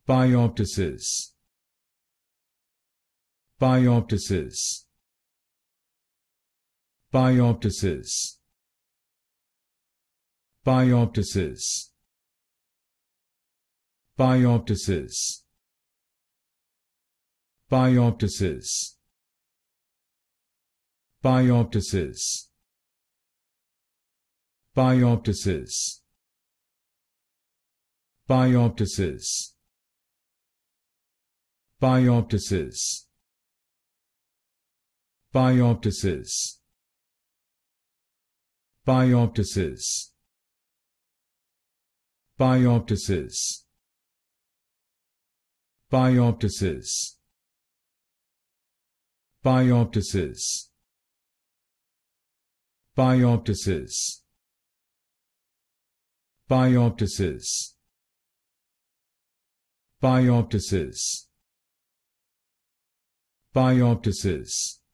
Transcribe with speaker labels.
Speaker 1: Pyoptysis. Pyoptysis. Pyoptysis. Pyoptysis. Pyoptysis. Pyoptysis. Pyoptysis. Pyoptysis. Pyoptysis. Pyoptysis. Pyoptysis. Pyoptysis. Pyoptysis. Pyoptysis. Pyoptysis. Pyoptysis. Pyoptysis. Pyoptysis. Pyoptysis.